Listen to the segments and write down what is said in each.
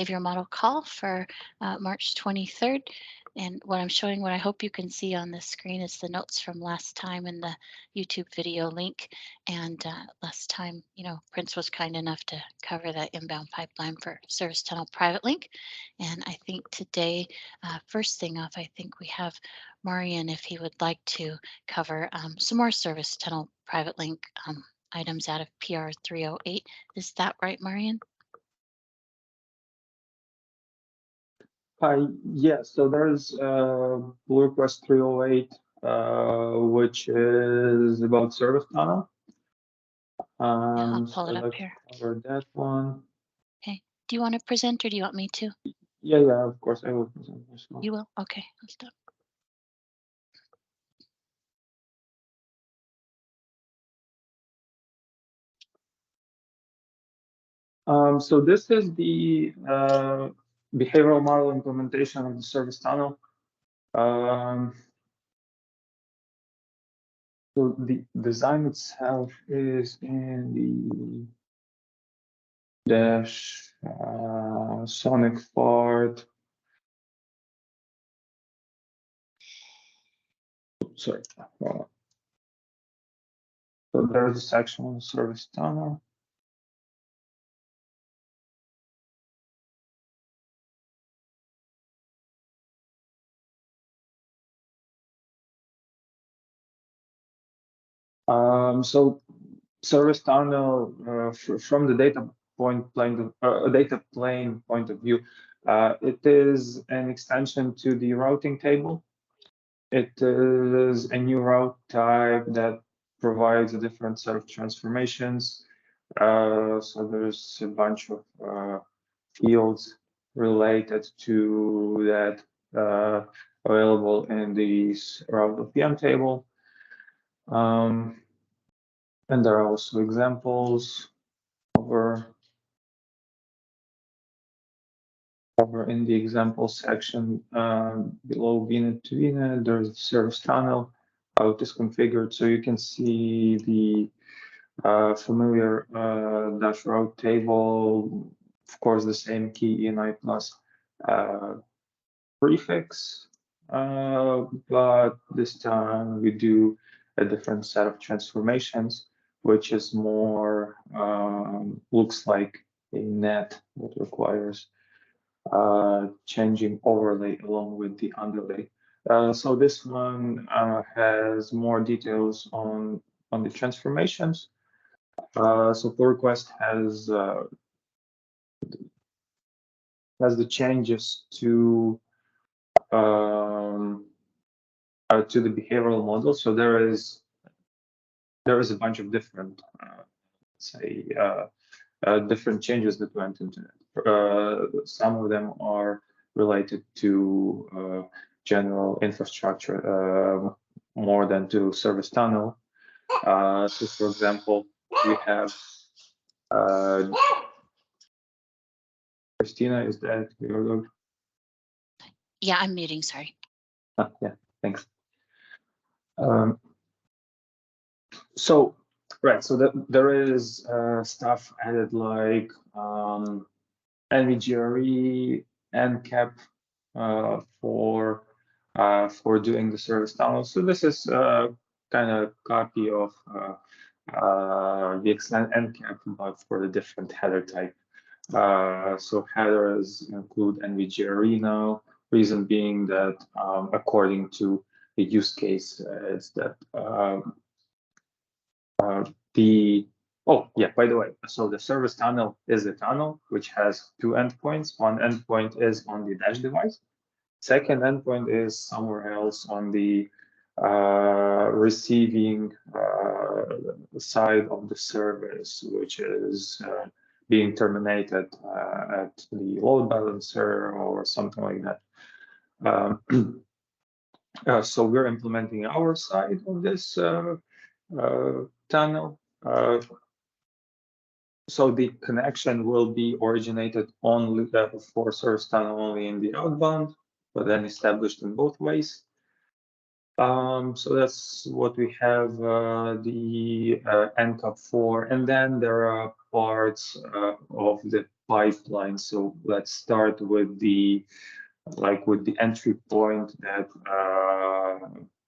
behavior model call for March 23rd. And what I'm showing, what I hope you can see on the screen is the notes from last time in the YouTube video link. And last time, Prince was kind enough to cover that inbound pipeline for Service Tunnel Private Link. And I think today, first thing off, I think we have Marian, if he would like to cover some more Service Tunnel Private Link items out of PR 308. Is that right, Marian? Yes, so there's pull request 308, which is about Service Tunnel. I'll pull it So up let's here. cover that one. Okay. Do you want to present or do you want me to? Yeah, of course, I will present this one. You will? Okay, let's do it. So this is the behavioral model implementation of the Service Tunnel. So the design itself is in the dash Sonic part. Sorry. So there's a section on the Service Tunnel. So Service Tunnel from the data plane point of view, it is an extension to the routing table. It is a new route type that provides a different set of transformations. So there's a bunch of fields related to that available in the route.pm table. And there are also examples over in the example section below VNet to VNet. There's a Service Tunnel, how it is configured. So you can see the familiar dash route table, of course, the same key ENI plus prefix, but this time we do a different set of transformations, which is more looks like a net that requires changing overlay along with the underlay. So this one has more details on the transformations. So pull request has the changes to the behavioral model. So there is a bunch of different different changes that went into it. Some of them are related to general infrastructure more than to Service Tunnel. So for example, we have Christina, is that your dog? Yeah, I'm muting, sorry. Yeah, thanks. So there is stuff added like NVGRE, NCAP for doing the Service Tunnel. So this is kind of copy of the extent NCAP, but for the different header type. So headers include NVGRE now. Reason being that according to the use case, is that by the way, so the Service Tunnel is a tunnel which has two endpoints. One endpoint is on the dash device. Second endpoint is somewhere else on the receiving side of the service, which is being terminated at the load balancer or something like that. So we're implementing our side of this tunnel. So the connection will be originated only for Service Tunnel only in the outbound, but then established in both ways. So that's what we have, the NCAP for, and then there are parts of the pipeline. So let's start with the entry point that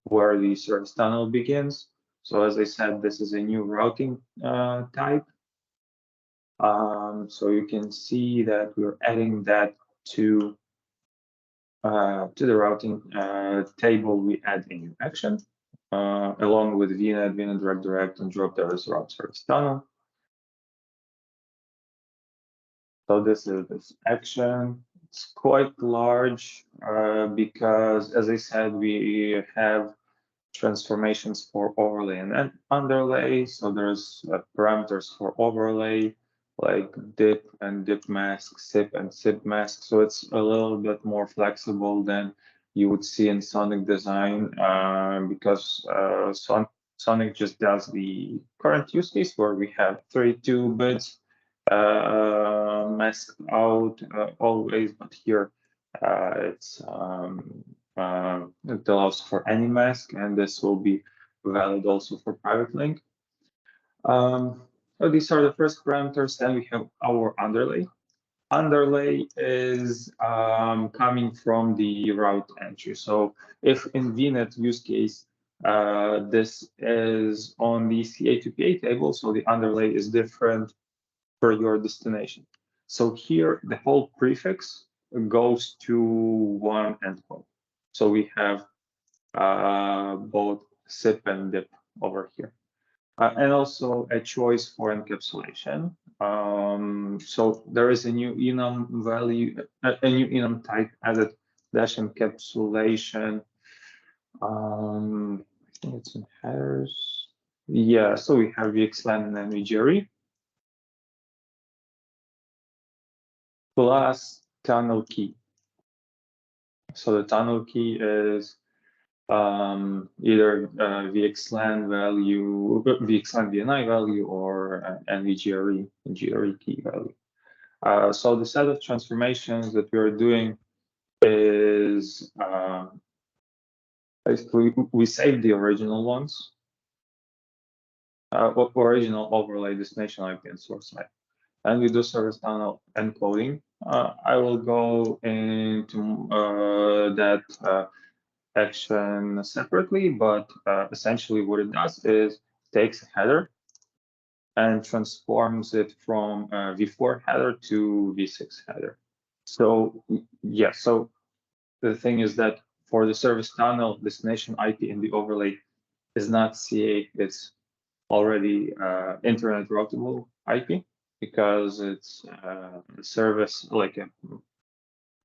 where the service tunnel begins. So as I said, this is a new routing type. So you can see that we're adding that to the routing table. We add a new action along with VNet, VNet direct direct, and drop there as route service tunnel. So this is this action. It's quite large because, as I said, we have transformations for overlay and underlay. So there's parameters for overlay, like dip and dip mask, SIP and SIP mask. So it's a little bit more flexible than you would see in Sonic design because Sonic just does the current use case where we have 32 bits masked out always, but here it allows for any mask, and this will be valid also for private link. So these are the first parameters. Then we have our underlay. Underlay is coming from the route entry. So if in VNet use case, this is on the CA2PA table, so the underlay is different for your destination. So here, the whole prefix goes to one endpoint. So we have both SIP and DIP over here. And also a choice for encapsulation. So there is a new enum value, a new enum type added dash encapsulation. I think it's in headers. Yeah, so we have VXLAN and NVGRE. Plus tunnel key. So the tunnel key is either VXLAN value, VXLAN VNI value, or NVGRE GRE key value. So the set of transformations that we are doing is basically we save the original ones, original overlay destination IP and source IP. And we do service tunnel encoding. I will go into that action separately, but essentially what it does is takes a header and transforms it from V4 header to V6 header. So yeah, so the thing is that for the service tunnel, destination IP in the overlay is not CA, it's already internet routable IP because it's a service, like a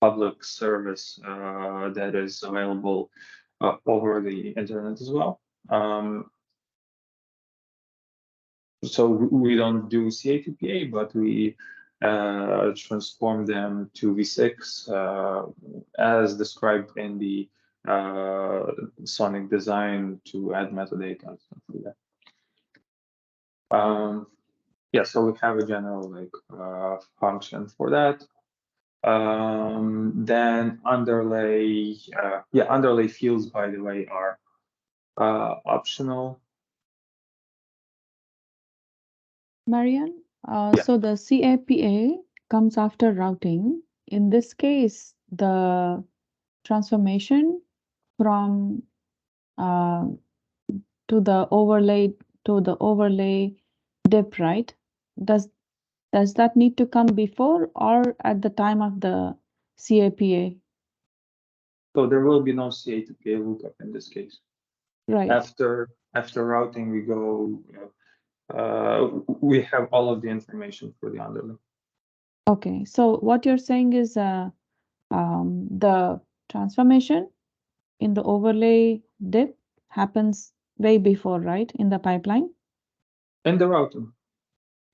public service that is available over the internet as well. So we don't do CA2PA, but we transform them to V6 as described in the Sonic design to add metadata and stuff like that. Yeah, so we have a general function for that. Then underlay, underlay fields, by the way, are optional. Marian, so the CAPA comes after routing. In this case, the transformation from to the overlay dip, right? Does that need to come before or at the time of the CAPA? So there will be no CA2PA lookup in this case. Right. After routing, we go. We have all of the information for the underlay. Okay, so what you're saying is the transformation in the overlay dip happens way before, right? In the pipeline? In the routing.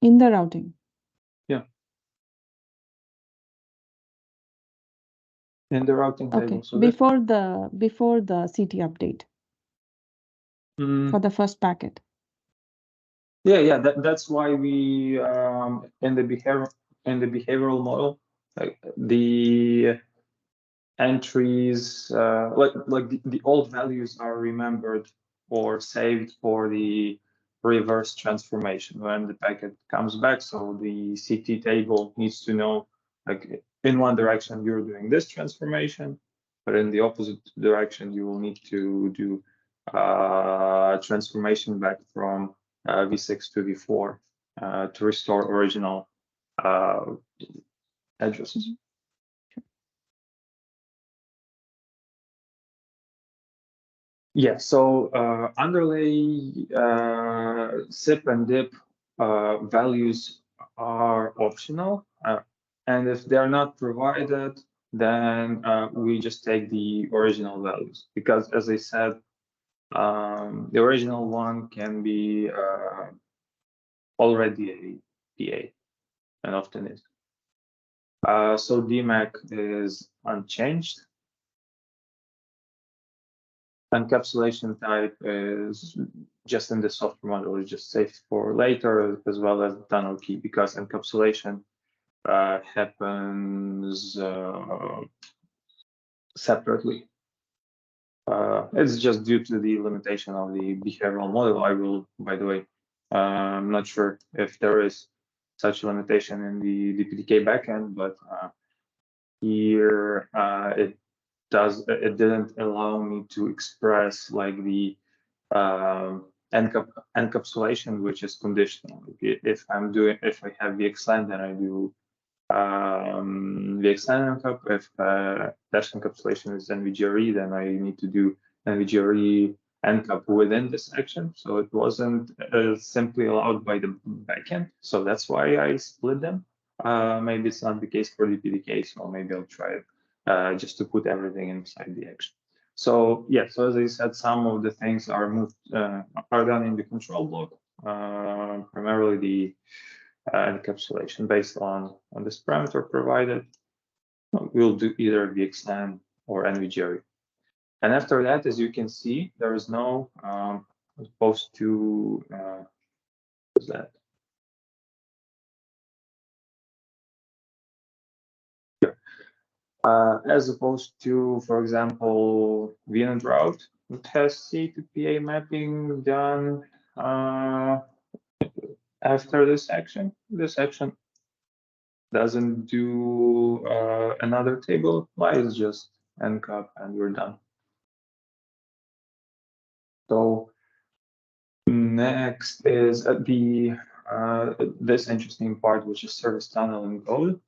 In the routing. Yeah. In the routing table. Okay, So before the CT update for the first packet. Yeah, that's why we in the behavioral model, like the entries, like the old values are remembered or saved for the reverse transformation when the packet comes back. So the CT table needs to know, like, in one direction you're doing this transformation, but in the opposite direction you will need to do transformation back from V6 to V4 to restore original addresses. Yeah, so underlay SIP and DIP values are optional, and if they're not provided, then we just take the original values, because as I said, the original one can be already a PA, and often is. So DMAC is unchanged. Encapsulation type is just in the software model, is just saved for later, as well as the tunnel key, because encapsulation happens separately. It's just due to the limitation of the behavioral model. I will, by the way, I'm not sure if there is such a limitation in the DPDK backend, but here it didn't allow me to express like the encapsulation, which is conditional. If I have VXLAN, then I do VXLAN encap. If dash encapsulation is NVGRE, then I need to do NVGRE encap within this section. So it wasn't simply allowed by the backend. So that's why I split them. Maybe it's not the case for the PDK, so maybe I'll try it just to put everything inside the action. So yeah, so as I said, some of the things are moved are done in the control block, primarily the encapsulation based on this parameter provided. We'll do either VXLAN or NVGRE. And after that, as you can see, there is no opposed to what's that? As opposed to, for example, VNet route, it has C to PA mapping done after this action. This action doesn't do another table. Why is just encap and we're done. So next is the this interesting part, which is service tunnel encode,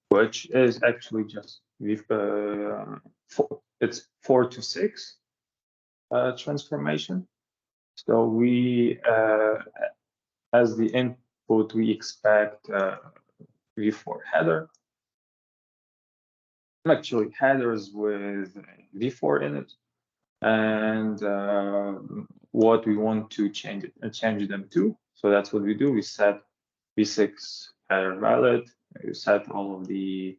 which is actually just it's 4 to 6 transformation. So we as the input we expect V4 header. Actually headers with V4 in it, and what we want to change them to. So that's what we do. We set V6 header valid. We set all of the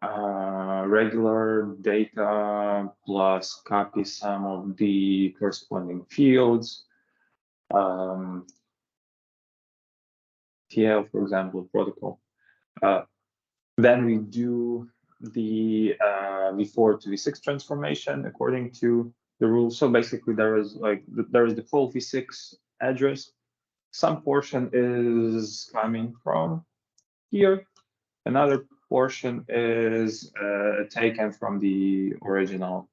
regular data plus copy some of the corresponding fields. TL, for example, protocol. Then we do the V4 to V6 transformation according to the rules. So basically, there is the full V6 address. Some portion is coming from here. Another portion is taken from the original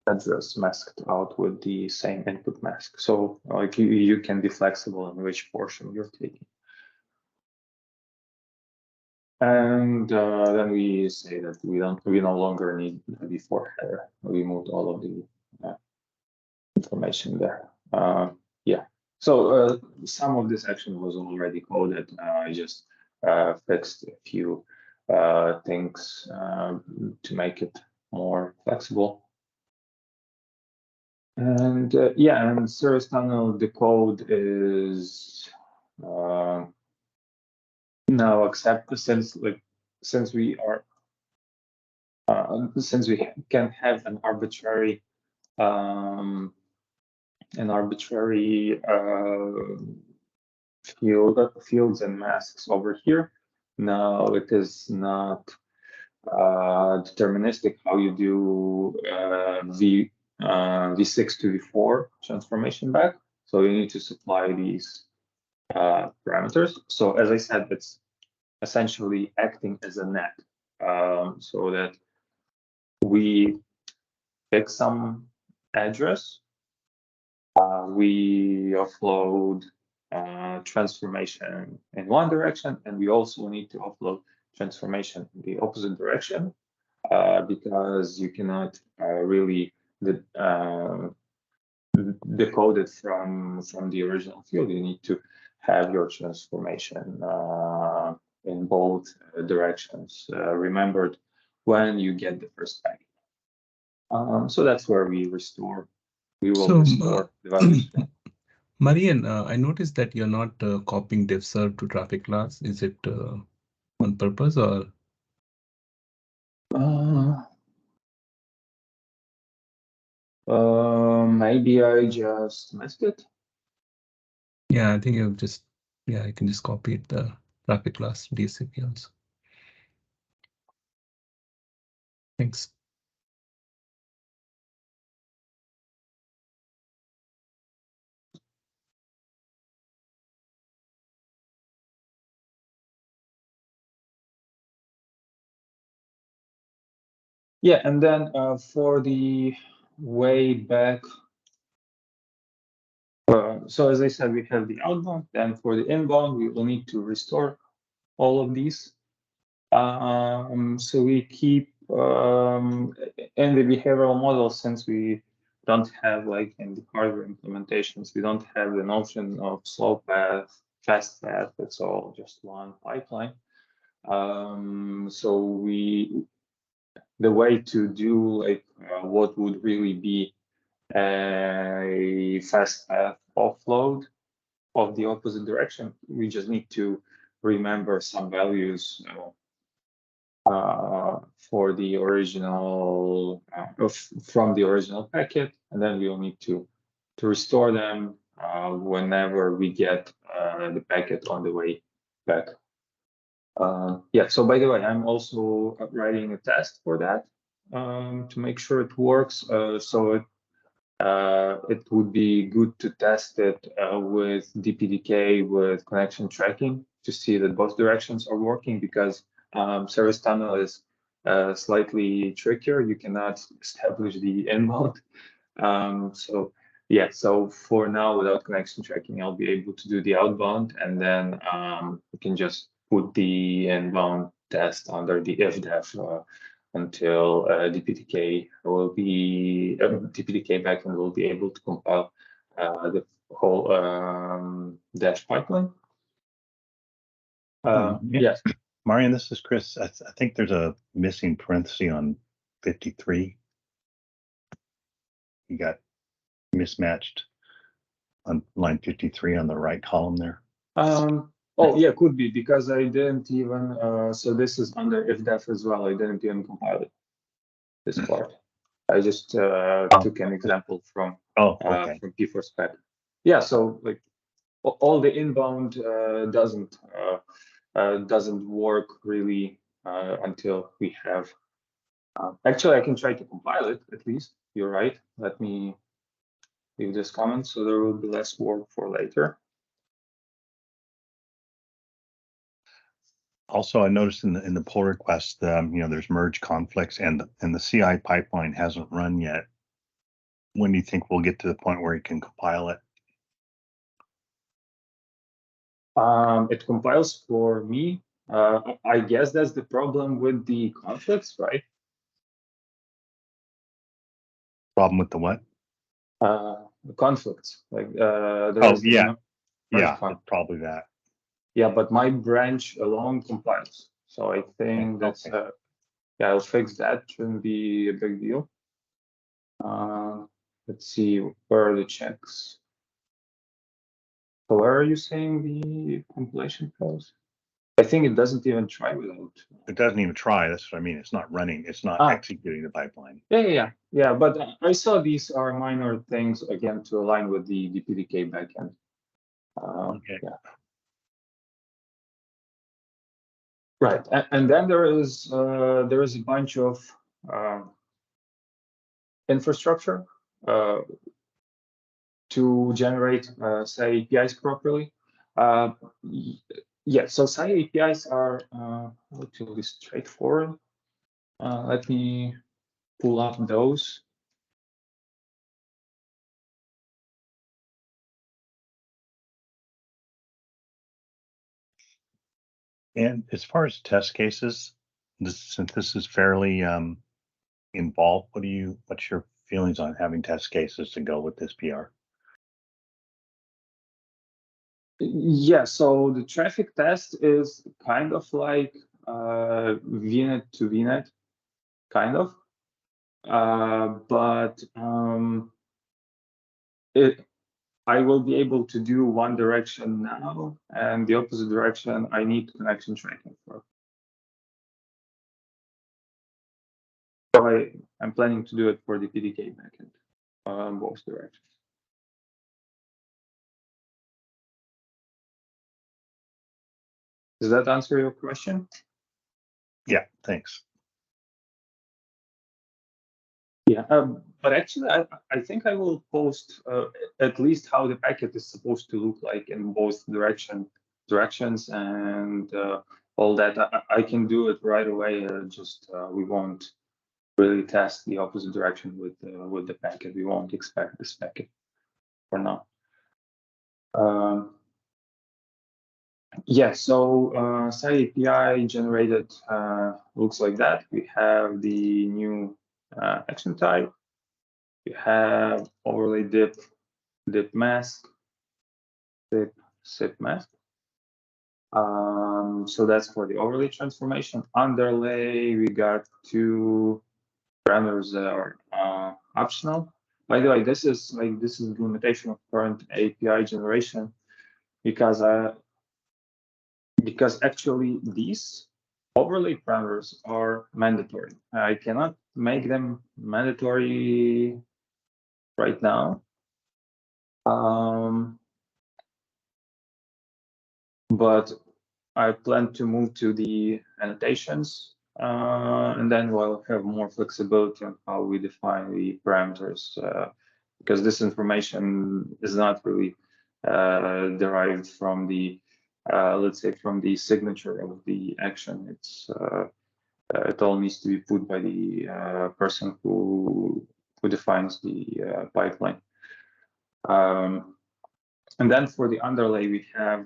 address masked out with the same input mask. So like you can be flexible in which portion you're taking. And then we say that we no longer need the V4 header. We moved all of the information there. Yeah. So some of this action was already coded. I just fixed a few things to make it more flexible. And yeah, and service tunnel, the code is now accepted since we can have an arbitrary fields and masks over here. No, it is not deterministic how you do V6 to V4 transformation back. So you need to supply these parameters. So as I said, it's essentially acting as a net, so that we pick some address, we offload transformation in one direction, and we also need to offload transformation in the opposite direction, because you cannot really decode it from the original field. You need to have your transformation in both directions remembered when you get the first packet. So that's where we restore. We will restore the values. Marian, I noticed that you're not copying DevServe to traffic class. Is it on purpose or? Maybe I just missed it. Yeah, I think you just, yeah, you can just copy it, the traffic class DSCP also. Thanks. Yeah, and then for the way back, so as I said, we have the outbound. Then for the inbound, we will need to restore all of these. So we keep in the behavioral model, since we don't have, like in the hardware implementations, we don't have the notion of slow path, fast path. It's all just one pipeline. So the way to do like what would really be a fast path offload of the opposite direction, we just need to remember some values for the original from the original packet, and then we'll need to restore them whenever we get the packet on the way back. Yeah, so by the way, I'm also writing a test for that to make sure it works. So it would be good to test it with DPDK with connection tracking to see that both directions are working, because service tunnel is slightly trickier. You cannot establish the inbound. So yeah, so for now, without connection tracking, I'll be able to do the outbound, and then we can just put the inbound test under the ifdef until DPDK will be DPDK backend will be able to compile the whole dash pipeline. Yes. Marian, this is Chris. I think there's a missing parenthesis on 53. You got mismatched on line 53 on the right column there. Oh yeah, could be, because I didn't even so this is under ifdef as well. I didn't even compile it, this part. I just took an example from okay. from P4 spec. Yeah, so like all the inbound doesn't work really until we have. Actually, I can try to compile it at least. You're right. Let me leave this comment so there will be less work for later. Also, I noticed in the pull request, there's merge conflicts, and the CI pipeline hasn't run yet. When do you think we'll get to the point where you can compile it? It compiles for me. I guess that's the problem with the conflicts, right? Problem with the what? The conflicts, like yeah, probably that. Yeah, but my branch alone compiles, so I think that's yeah, I'll fix that. Shouldn't be a big deal. Let's see, where are the checks? So where are you saying the compilation fails? I think it doesn't even try without. It doesn't even try. That's what I mean. It's not running. It's not executing the pipeline. Yeah. But I saw these are minor things again to align with the DPDK backend. Okay. Yeah. Right, and then there is a bunch of infrastructure to generate SAI APIs properly. Yeah, so SAI APIs are relatively straightforward. Let me pull up those. And as far as test cases, since this is fairly involved, what's your feelings on having test cases to go with this PR? Yeah, so the traffic test is kind of like VNet to VNet, kind of, but I will be able to do one direction now, and the opposite direction I need connection tracking for. So I'm planning to do it for the PDK backend, both directions. Does that answer your question? Yeah, thanks. Yeah, but actually, I think I will post at least how the packet is supposed to look like in both directions and all that. I can do it right away. Just we won't really test the opposite direction with the packet. We won't expect this packet for now. Yeah, so SAI API generated looks like that. We have the new action type. We have overlay dip mask, sip mask. So that's for the overlay transformation. Underlay, we got two parameters that are optional. By the way, this is the limitation of current API generation because actually these overlay parameters are mandatory. I cannot make them mandatory right now. But I plan to move to the annotations, and then we'll have more flexibility on how we define the parameters, because this information is not really derived from the, let's say, from the signature of the action. It all needs to be put by the person who defines the pipeline. And then for the underlay, we have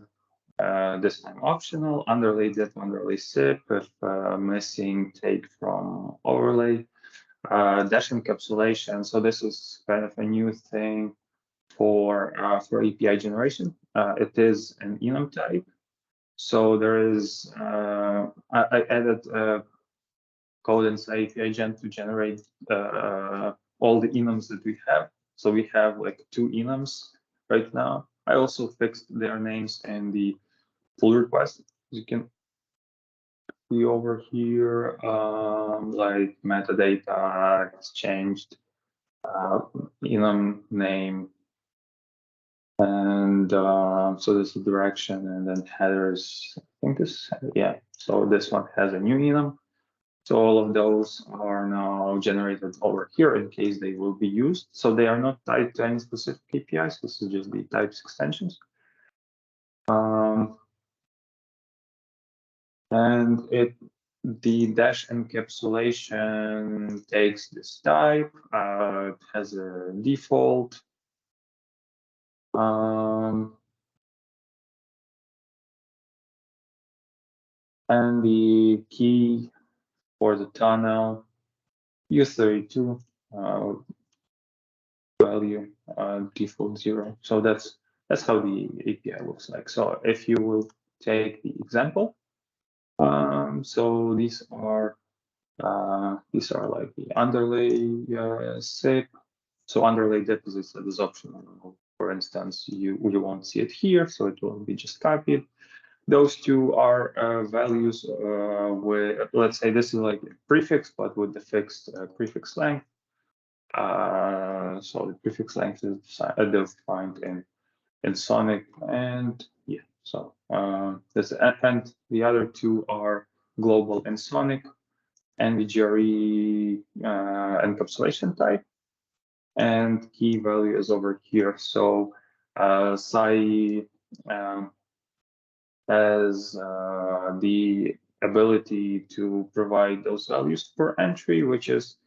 this time optional, underlay dip, underlay sip, if missing take from overlay, dash encapsulation. So this is kind of a new thing for API generation. It is an enum type. So there is, I added code inside API Gen to generate all the enums that we have. So we have like 2 enums right now. I also fixed their names in the pull request. You can see over here, like metadata has changed, enum name, and so this is direction, and then headers. I think this, yeah. So this one has a new enum. So all of those are now generated over here in case they will be used. So they are not tied to any specific APIs. This is just the types extensions. And the dash encapsulation takes this type. It has a default. And the key for the tunnel U32 value default 0. So that's how the API looks like. So if you will take the example, so these are like the underlay SIP. So underlay deposits is optional. For instance, you won't see it here, so it will be just copied. Those two are values with, let's say this is like a prefix, but with the fixed prefix length. So the prefix length is defined in Sonic, and yeah. So this, and the other two are global and sonic, NVGRE encapsulation type, and key value is over here. So Sai has the ability to provide those values per entry, which is,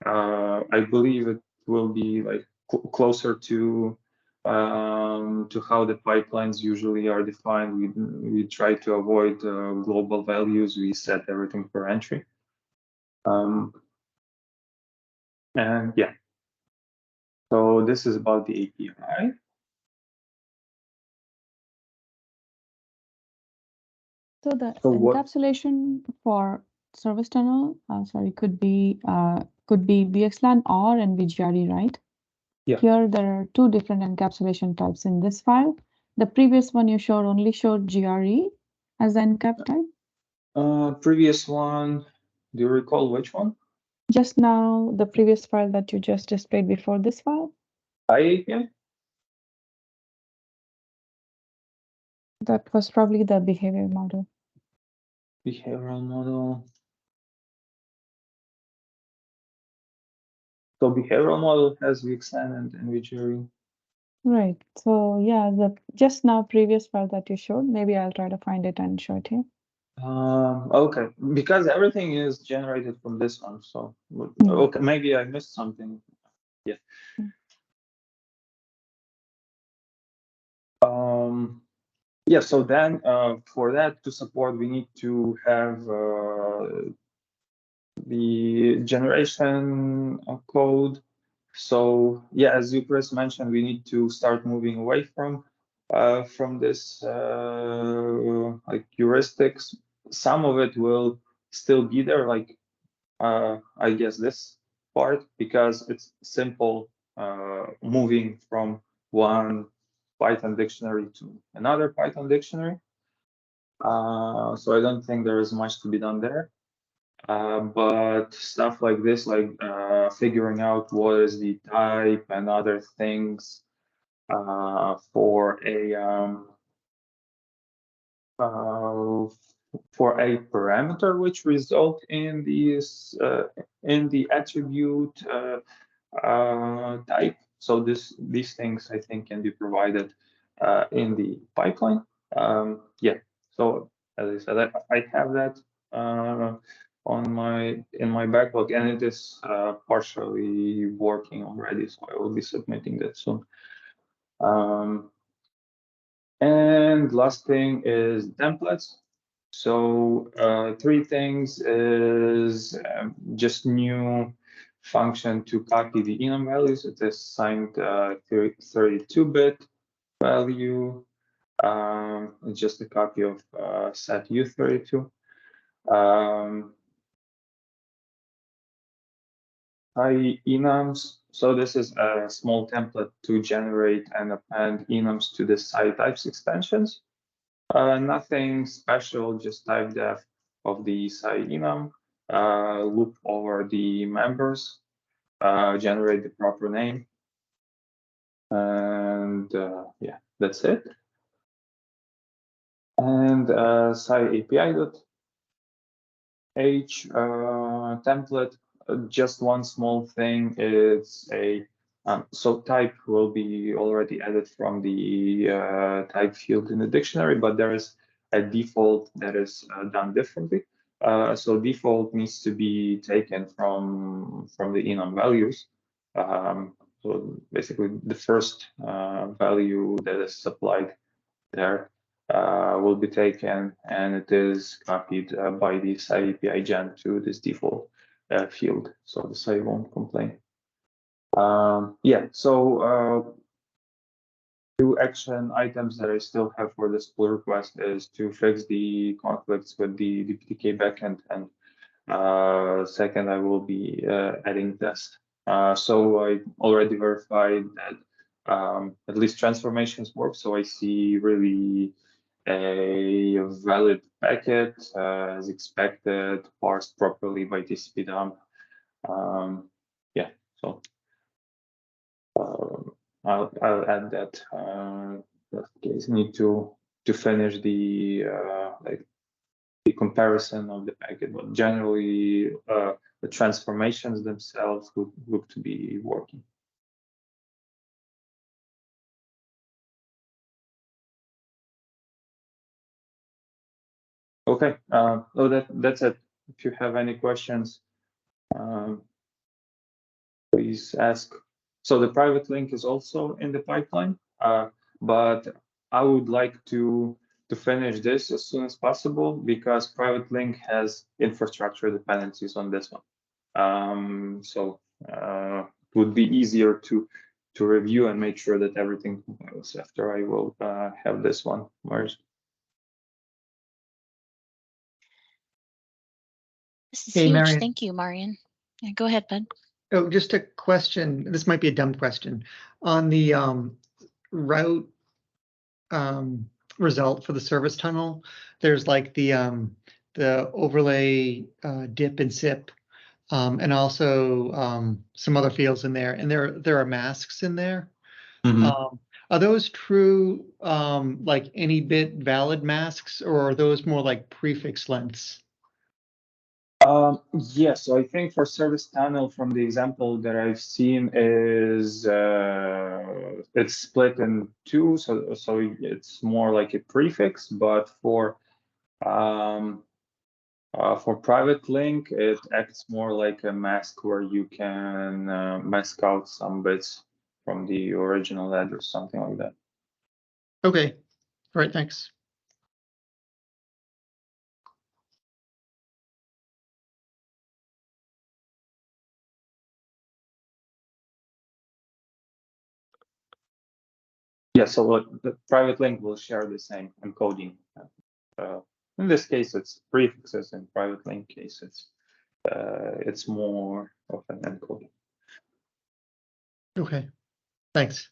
I believe it will be like closer to how the pipelines usually are defined. We try to avoid global values. We set everything per entry. And yeah, so this is about the API. So the So what- encapsulation for service tunnel, could be VXLAN or NVGRE, right? Yeah. Here there are two different encapsulation types in this file. The previous one you showed only showed GRE as the encap type. Previous one, do you recall which one? Just now, the previous file that you just displayed before this file, API? that was probably the behavior model. Behavioral model. So behavioral model has VXLAN and NVGRE. Right. So yeah, the just now previous file that you showed, maybe I'll try to find it and show it here. Okay, because everything is generated from this one, so okay, maybe I missed something. Yeah. Yeah, so then for that to support, we need to have the generation code. So yeah, as you Chris mentioned, we need to start moving away from this like heuristics. Some of it will still be there, like I guess this part, because it's simple moving from one Python dictionary to another Python dictionary. So I don't think there is much to be done there. But stuff like this, like figuring out what is the type and other things for a parameter which result in these in the attribute type. So these things I think can be provided in the pipeline. Yeah. So as I said, I have that in my backlog, and it is partially working already. So I will be submitting that soon. And last thing is templates. So three things is just new function to copy the enum values. It is signed 32-bit value. It's just a copy of set U32. enums. So this is a small template to generate and append enums to the Sai types extensions. Nothing special, just type def of the Sai enum, loop over the members, generate the proper name, and yeah, that's it. And Sai API.h template. Just one small thing is so type will be already added from the type field in the dictionary, but there is a default that is done differently. So default needs to be taken from the enum values. So basically the first value that is supplied there will be taken, and it is copied by the Sai API gen to this default field, so the Sai won't complain. Yeah, so two action items that I still have for this pull request is to fix the conflicts with the DPTK backend, and second, I will be adding test. So I already verified that at least transformations work, so I see really a valid packet as expected, parsed properly by TCP dump. Yeah, so I'll add that. That case need to finish the like the comparison of the packet, but generally the transformations themselves look to be working. Okay, that's it. If you have any questions, please ask. So the private link is also in the pipeline, but I would like to finish this as soon as possible because private link has infrastructure dependencies on this one. So it would be easier to review and make sure that everything compiles after I will have this one merged. This is Hey, huge. Marian. Thank you, Marian. Yeah, go ahead, bud. Oh, just a question. This might be a dumb question. On the route result for the service tunnel, there's like the overlay dip and sip, and also some other fields in there, and there are masks in there. Are those true like any bit valid masks, or are those more like prefix lengths? Yes, so I think for service tunnel from the example that I've seen is it's split in two, so it's more like a prefix, but for private link, it acts more like a mask where you can mask out some bits from the original address, something like that. Okay, all right, thanks. Yeah, so the private link will share the same encoding. In this case, it's prefixes. In private link case, it's more of an encoding. Okay, thanks.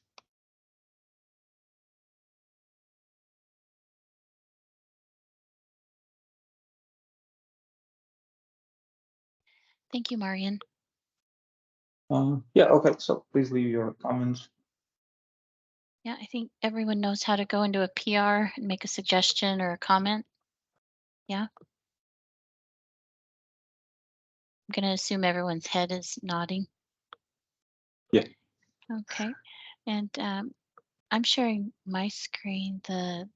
Thank you, Marian. Yeah, okay, so please leave your comments. Yeah, I think everyone knows how to go into a PR and make a suggestion or a comment. Yeah. I'm going to assume everyone's head is nodding. Yeah. Okay. And I'm sharing my screen. The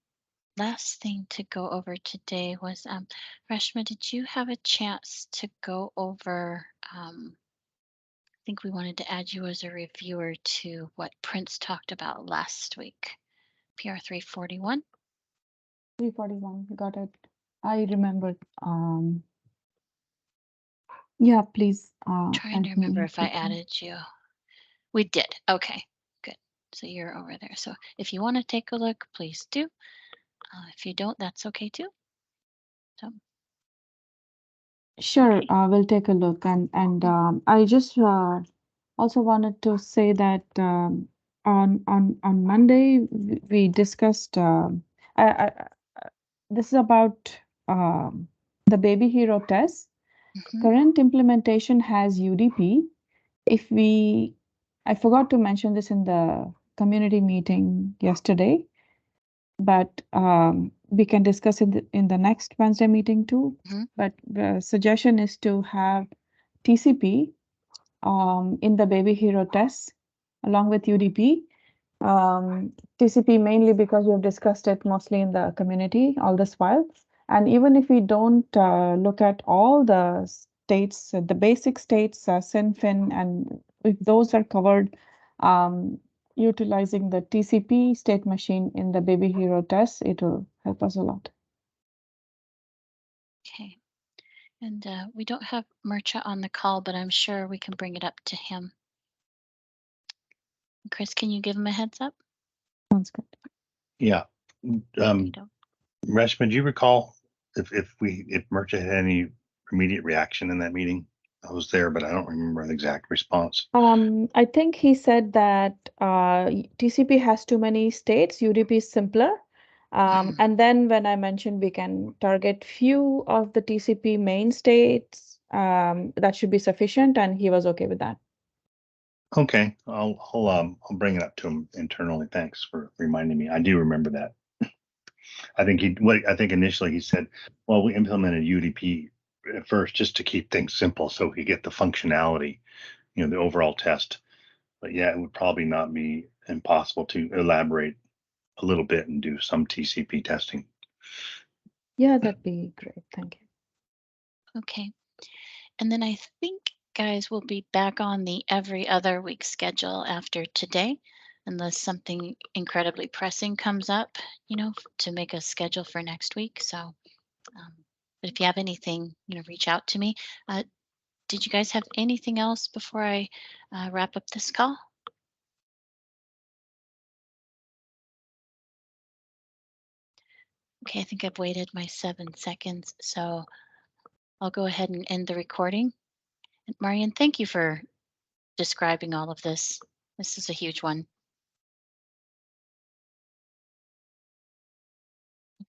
last thing to go over today was, Reshma, did you have a chance to go over, I think we wanted to add you as a reviewer to what Prince talked about last week, PR 341? 341, got it. I remember. Yeah, please. Trying to add me remember in if I quickly. added you. We did. Okay, good. So you're over there. So if you want to take a look, please do. If you don't, that's okay too. So Sure, we'll take a look. And I just also wanted to say that on Monday we discussed. This is about the Baby Hero test. mhm. Current implementation has UDP. I forgot to mention this in the community meeting yesterday, but we can discuss it in the next Wednesday meeting too. Mhm. But the suggestion is to have TCP in the Baby Hero test along with UDP. TCP mainly because we have discussed it mostly in the community all this while. And even if we don't look at all the states, the basic states, SINFIN, and if those are covered, utilizing the TCP state machine in the Baby Hero test, it will help us a lot. Okay. And we don't have Murcha on the call, but I'm sure we can bring it up to him. Chris, can you give him a heads up? Sounds good. Yeah. You don't. Reshma, do you recall if Murcha had any immediate reaction in that meeting? I was there, but I don't remember the exact response. I think he said that TCP has too many states, UDP is simpler. And then when I mentioned we can target few of the TCP main states, that should be sufficient, and he was okay with that. Okay, I'll bring it up to him internally. Thanks for reminding me. I do remember that. I think initially he said, well, we implemented UDP at first just to keep things simple so we get the functionality, the overall test. But yeah, it would probably not be impossible to elaborate a little bit and do some TCP testing. Yeah, that'd be great. Thank you. Okay. And then I think, guys, we'll be back on the every other week schedule after today, unless something incredibly pressing comes up, to make a schedule for next week. So, but if you have anything, reach out to me. Did you guys have anything else before I wrap up this call? Okay, I think I've waited my 7 seconds, so I'll go ahead and end the recording. And Marian, thank you for describing all of this. This is a huge one.